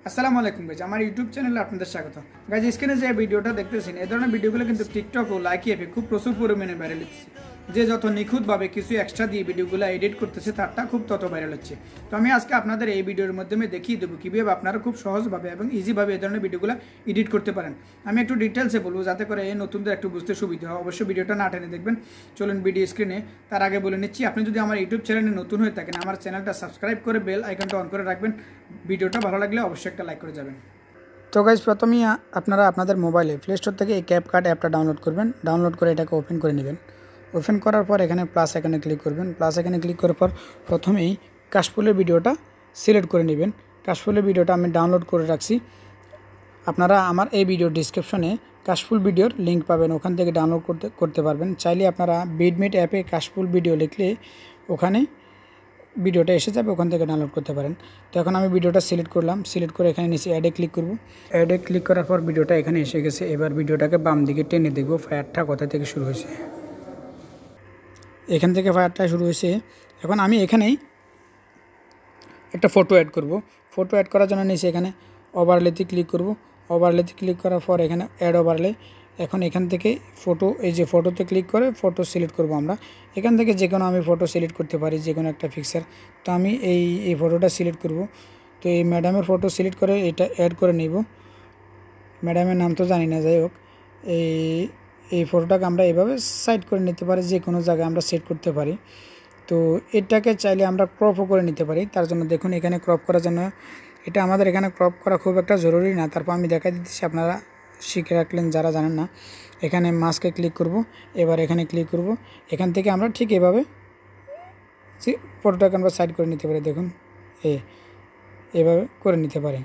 আসসালামু আলাইকুম গাইজ, আমার ইউটিউব চ্যানেলে আপনাদের স্বাগত। গাইজ, স্ক্রিনে যে ভিডিওটা দেখতেছেন, এই ধরনের ভিডিওগুলো কিন্তু টিকটক ও লাইক অ্যাপে খুব প্রচুর পরিমাণে ভাইরাল হচ্ছে। যে যত নিখুঁতভাবে কিছু এক্সট্রা দিয়ে ভিডিওগুলো এডিট করতেছে, তারটা খুব তত ভাইরাল হচ্ছে। তো আমি আজকে আপনাদের এই ভিডিওর মাধ্যমে দেখিয়ে দেবো কীভাবে আপনারা খুব সহজভাবে এবং ইজিভাবে এই ধরনের ভিডিওগুলো এডিট করতে পারেন। আমি একটু ডিটেলসে বলবো যাতে করে এই নতুনদের একটু বুঝতে সুবিধা হয়। অবশ্যই ভিডিওটা না টেনে দেখবেন। চলুন ভিডিও স্ক্রিনে। তার আগে বলে নিচ্ছি, আপনি যদি আমার ইউটিউব চ্যানেলে নতুন হয়ে থাকেন, আমার চ্যানেলটা সাবস্ক্রাইব করে বেল আইকনটা অন করে রাখবেন। ভিডিওটা ভালো লাগলে অবশ্যই একটা লাইক করে যাবেন। তো গাইজ, প্রথমেই আপনারা আপনাদের মোবাইলে প্লে স্টোর থেকে এই ক্যাপকাট অ্যাপটা ডাউনলোড করবেন। ডাউনলোড করে এটাকে ওপেন করে নেবেন। ওপেন করার পর এখানে প্লাস এখানে ক্লিক করবেন। প্লাস এখানে ক্লিক করার পর প্রথমেই কাশফুলের ভিডিওটা সিলেক্ট করে নেবেন। কাশফুলের ভিডিওটা আমি ডাউনলোড করে রাখছি। আপনারা আমার এই ভিডিওর ডিসক্রিপশনে কাশফুল ভিডিওর লিঙ্ক পাবেন, ওখান থেকে ডাউনলোড করতে পারবেন। চাইলে আপনারা বিডমিট অ্যাপে কাশফুল ভিডিও লিখলে ওখানে ভিডিওটা এসে যাবে, ওখান থেকে ডাউনলোড করতে পারেন। তো এখন আমি ভিডিওটা সিলেক্ট করলাম। সিলেক্ট করে এখানে নিচে অ্যাডে ক্লিক করব। অ্যাডে ক্লিক করার পর ভিডিওটা এখানে এসে গেছে। এবার ভিডিওটাকে বাম দিকে টেনে দেখব ফায়ারটা কোথা থেকে শুরু হয়েছে। এখান থেকে ফায়ারটা শুরু হয়েছে। এখন আমি এখানেই একটা ফটো অ্যাড করব। ফটো অ্যাড করার জন্য নিচে এখানে ওভারলেতে ক্লিক করব। ওভারলেতে ক্লিক করার পর এখানে অ্যাড ওভারলে। এখন এখান থেকে ফটো, এই যে ফটোতে ক্লিক করে ফটো সিলেক্ট করব আমরা। এখান থেকে যে কোনো আমি ফটো সিলেক্ট করতে পারি, যে কোনো একটা পিকচার। তো আমি এই ফটোটা সিলেক্ট করব। তো এই ম্যাডামের ফটো সিলেক্ট করে এটা অ্যাড করে নিব। ম্যাডামের নাম তো জানি না, যাই হোক এই ফটোটাকে আমরা এভাবে সাইড করে নিতে পারি, যে কোনো জায়গায় আমরা সেট করতে পারি। তো এটাকে চাইলে আমরা ক্রপও করে নিতে পারি। তার জন্য দেখুন এখানে ক্রপ করার জন্য, এটা আমাদের এখানে ক্রপ করা খুব একটা জরুরি না, তারপর আমি দেখা দিচ্ছি, আপনারা শিখে রাখলেন যারা জানেন না। এখানে মাস্কে ক্লিক করব। এবার এখানে ক্লিক করব। এখান থেকে আমরা ঠিক এভাবে ফটোটাকে আমরা সাইড করে নিতে পারি। দেখুন এভাবে করে নিতে পারি।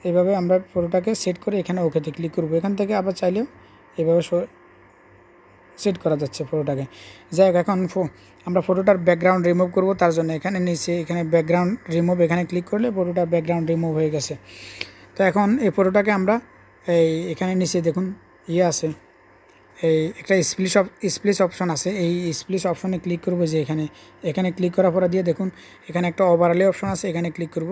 এইভাবে আমরা ফটোটাকে সেট করে এখানে ওকেতে ক্লিক করব। এখান থেকে আবার চাইলেও এভাবে সেট করা যাচ্ছে ফটোটাকে। যাই হোক, এখন আমরা ফটোটার ব্যাকগ্রাউন্ড রিমুভ করব। তার জন্য এখানে নিচে এখানে ব্যাকগ্রাউন্ড রিমুভ এখানে ক্লিক করলে ফটোটার ব্যাকগ্রাউন্ড রিমুভ হয়ে গেছে। তো এখন এই ফটোটাকে আমরা এখানে নিচে দেখুন আছে, এই একটা স্প্লিশ অপশন আছে। এই স্প্লিশ অপশনে ক্লিক করব। যে এখানে ক্লিক করার পরে দিয়ে দেখুন এখানে একটা ওভারলে অপশন আছে, এখানে ক্লিক করব।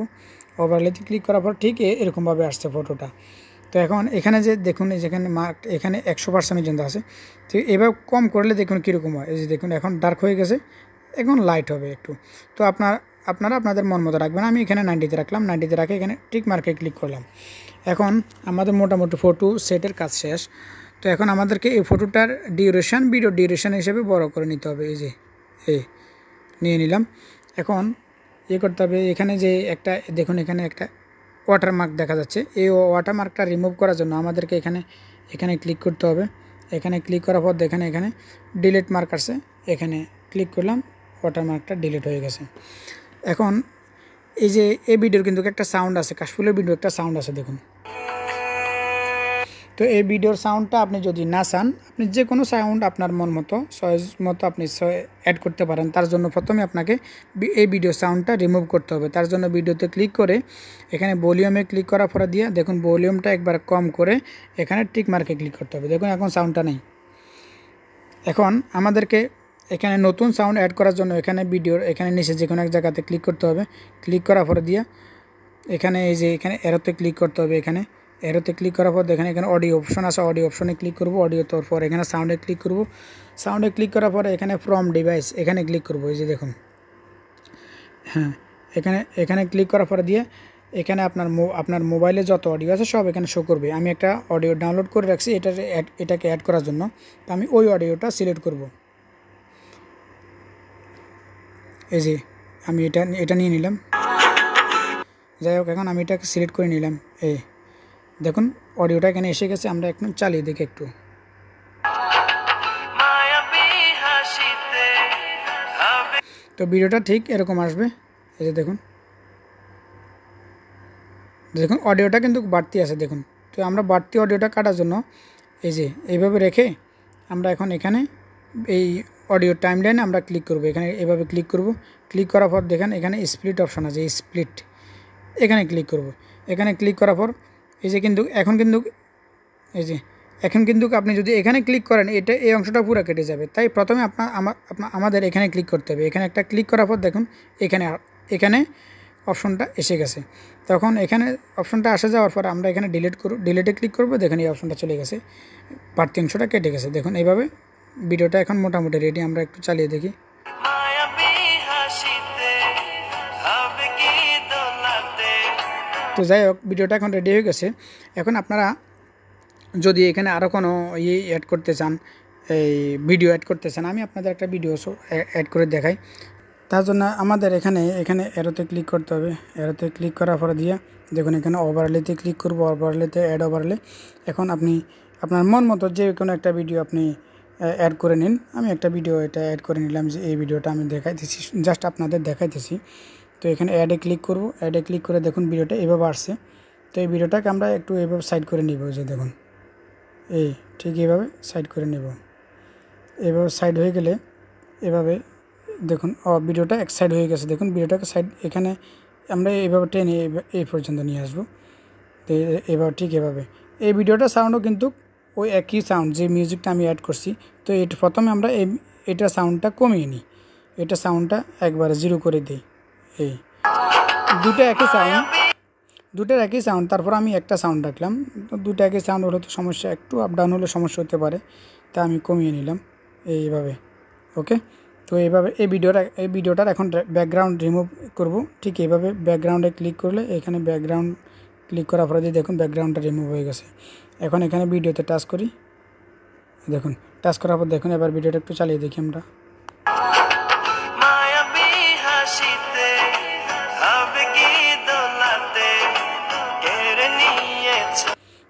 ওভারলেতে ক্লিক করার পর ঠিক এরকমভাবে আসছে ফটোটা। তো এখন এখানে যে দেখুন, যেখানে মার্ক এখানে 100% পর্যন্ত আছে। তো এবার কম করলে দেখুন কীরকম হয়। এই যে দেখুন এখন ডার্ক হয়ে গেছে, এখন লাইট হবে একটু। তো আপনারা আপনাদের মন মতো রাখবেন। আমি এখানে 90-তে রাখলাম। 90-তে রাখে এখানে টিক মার্কে ক্লিক করলাম। এখন আমাদের মোটামুটি ফটো সেটের কাজ শেষ। তো এখন আমাদেরকে এই ফটোটার ভিডিও ডিউরেশন হিসেবে বড় করে নিতে হবে। এই যে নিয়ে নিলাম। এখন করতে হবে, এখানে যে একটা দেখুন এখানে একটা ওয়াটারমার্ক দেখা যাচ্ছে। এই ওয়াটারমার্কটা রিমুভ করার জন্য আমাদেরকে এখানে ক্লিক করতে হবে। এখানে ক্লিক করার পর দেখেন এখানে ডিলিট মার্ক আছে, এখানে ক্লিক করলাম, ওয়াটারমার্কটা ডিলিট হয়ে গেছে। এখন এই ভিডিওর কিন্তু একটা সাউন্ড আছে, কাশফুলের ভিডিও একটা সাউন্ড আছে দেখুন। তো এই ভিডিওর সাউন্ডটা আপনি যদি না চান, আপনি যে কোনো সাউন্ড আপনার মন মতো চয়েস মতো আপনি অ্যাড করতে পারেন। তার জন্য প্রথমে আপনাকে এই ভিডিও সাউন্ডটা রিমুভ করতে হবে। তার জন্য ভিডিওতে ক্লিক করে এখানে ভলিউমে ক্লিক করার পরে দিয়ে দেখুন ভলিউমটা একবার কম করে এখানে টিক মার্কে ক্লিক করতে হবে। দেখুন এখন সাউন্ডটা নেই। এখন আমাদেরকে এখানে নতুন সাউন্ড অ্যাড করার জন্য এখানে নিচে যে কোনো এক জায়গাতে ক্লিক করতে হবে। ক্লিক করার পরে দিয়ে এখানে এখানে এরোতে ক্লিক করতে হবে। এখানে এরোতে ক্লিক করার পর দেখেন এখানে অডিও অপশন আছে, অডিও অপশনে ক্লিক করব। অডিও তোর পর এখানে সাউন্ডে ক্লিক করব। সাউন্ডে ক্লিক করার পরে এখানে ফ্রম ডিভাইস এখানে ক্লিক করব। এই যে দেখুন, হ্যাঁ এখানে ক্লিক করার পরে দিয়ে এখানে আপনার মোবাইলে যত অডিও আছে সব এখানে শো করবে। আমি একটা অডিও ডাউনলোড করে রাখছি এটাকে অ্যাড করার জন্য। তো আমি ওই অডিওটা সিলেক্ট করব। এই যে আমি এটা নিয়ে নিলাম। যাই হোক, এখন আমি এটাকে সিলেক্ট করে নিলাম। দেখুন অডিওটা এখানে এসে গেছে। আমরা এখন চালিয়ে দেখি একটু। তো ভিডিওটা ঠিক এরকম আসবে। এই যে দেখুন অডিওটা কিন্তু বাড়তি আছে দেখুন। তো আমরা বাড়তি অডিওটা কাটার জন্য এইভাবে রেখে আমরা এখন এখানে এই অডিও টাইমলাইনে আমরা ক্লিক করব। এখানে এভাবে ক্লিক করব। ক্লিক করার পর দেখেন এখানে স্প্লিট অপশন আছে, স্প্লিট এখানে ক্লিক করব। এখানে ক্লিক করার পর এখন কিন্তু আপনি যদি এখানে ক্লিক করেন এই অংশটা পুরো কেটে যাবে। তাই প্রথমে আমাদের এখানে ক্লিক করতে হবে। এখানে একটা ক্লিক করার পর দেখুন এখানে অপশনটা এসে গেছে। তখন এখানে অপশনটা আসে যাওয়ার পর আমরা এখানে ডিলিটে ক্লিক করব। দেখুন এই অপশনটা চলে গেছে, বাড়তি অংশটা কেটে গেছে। দেখুন এইভাবে ভিডিওটা এখন মোটামুটি রেডি। আমরা একটু চালিয়ে দেখি। তো যাই হোক, ভিডিওটা এখন রেডি হয়ে গেছে। এখন আপনারা যদি এখানে আরও কোনো অ্যাড করতে চান, এই ভিডিও অ্যাড করতে চান, আমি আপনাদের একটা ভিডিও অ্যাড করে দেখাই। তার জন্য আমাদের এখানে অ্যারোতে ক্লিক করতে হবে। অ্যারোতে ক্লিক করার পরে দিয়ে দেখুন এখানে ওভারলেতে ক্লিক করব, ওভারলেতে অ্যাড ওভারলে। এখন আপনি আপনার মন মতো যে কোনো একটা ভিডিও আপনি অ্যাড করে নিন। আমি একটা ভিডিও এটা অ্যাড করে নিলাম, যে এই ভিডিওটা আমি দেখাইতেছি, জাস্ট আপনাদের দেখাইতেছি। তো এখানে অ্যাডে ক্লিক করব। অ্যাডে ক্লিক করে দেখুন ভিডিওটা এভাবে আসছে। তো এই ভিডিওটাকে আমরা একটু এভাবে সাইড করে নিব, যে দেখুন এই ঠিক এইভাবে সাইড করে নেব। এভাবে সাইড হয়ে গেলে এভাবে দেখুন ভিডিওটা এক সাইড হয়ে গেছে। দেখুন ভিডিওটাকে সাইড এখানে আমরা এইভাবে টেনে এই পর্যন্ত নিয়ে আসবো। তো এবার ঠিক এভাবে এই ভিডিওটা সাউন্ডও কিন্তু ওই একই সাউন্ড, যে মিউজিকটা আমি অ্যাড করছি। তো এটা প্রথমে আমরা এটা সাউন্ডটা কমিয়ে নিই, এটা সাউন্ডটা একবারে 0 করে দিই। এই দুটোর একই সাউন্ড, তারপর আমি একটা সাউন্ড রাখলাম। তো দুটো একই সাউন্ড হলে তো সমস্যা, একটু আপ ডাউন হলে সমস্যা হতে পারে, তা আমি কমিয়ে নিলাম এইভাবে। ওকে, তো এইভাবে এই ভিডিওটার এখন ব্যাকগ্রাউন্ড রিমুভ করব। ঠিক এইভাবে ব্যাকগ্রাউন্ডে ক্লিক করলে এখানে ব্যাকগ্রাউন্ড ক্লিক করার পরে দেখুন ব্যাকগ্রাউন্ডটা রিমুভ হয়ে গেছে। এখন এখানে ভিডিওতে টাচ করি, দেখুন টাচ করার পর দেখুন এবার ভিডিওটা একটু চালিয়ে দেখি আমরা।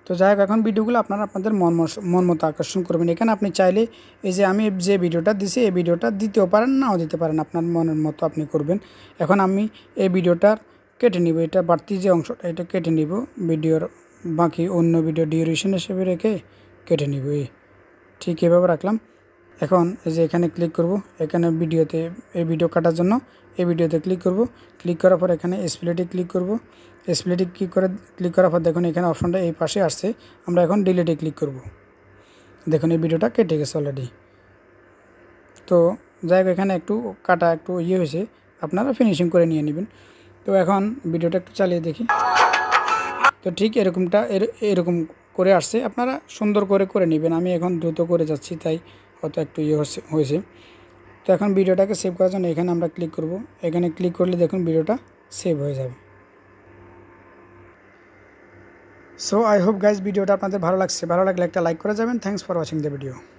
তো যাই হোক, এখন ভিডিওগুলো আপনাদের মন মতো আকর্ষণ করবেন। এখানে আপনি চাইলে এই যে আমি যে ভিডিওটা দিছি, এই ভিডিওটা দিতেও পারেন, নাও দিতে পারেন, আপনার মনের মতো আপনি করবেন। এখন আমি এই ভিডিওটার কেটে নিব, এটা বাড়তি যে অংশটা এটা কেটে নিব, ভিডিওর বাকি অন্য ভিডিও ডিউরেশন হিসেবে রেখে কেটে নিব। ঠিক এভাবে রাখলাম। এখন এই যে এখানে ক্লিক করব, এখানে ভিডিওতে এই ভিডিও কাটার জন্য এই ভিডিওতে ক্লিক করব। ক্লিক করার পর এখানে স্প্লিটে ক্লিক করব। স্প্লিটে ক্লিক করার পর দেখুন এখানে অপশনটা এই পাশে আসছে। আমরা এখন ডিলিটে ক্লিক করব। দেখুন এই ভিডিওটা কেটে গেছে অলরেডি। তো যাই হোক, এখানে একটু কাটা একটু হয়েছে, আপনারা ফিনিশিং করে নিয়ে নেবেন। তো এখন ভিডিওটা একটু চালিয়ে দেখি। তো ঠিক এরকম করে আসছে, আপনারা সুন্দর করে নেবেন। আমি এখন দ্রুত করে যাচ্ছি, তাই হয়তো একটু হয়েছে। তো এখন ভিডিওটাকে সেভ করার জন্য এখানে আমরা ক্লিক করব। এখানে ক্লিক করলে দেখুন ভিডিওটা সেভ হয়ে যাবে। সো আই হোপ গাইজ ভিডিওটা আপনাদের ভালো লাগছে। ভালো লাগলে একটা লাইক করে যাবেন। Thanks for watching the video.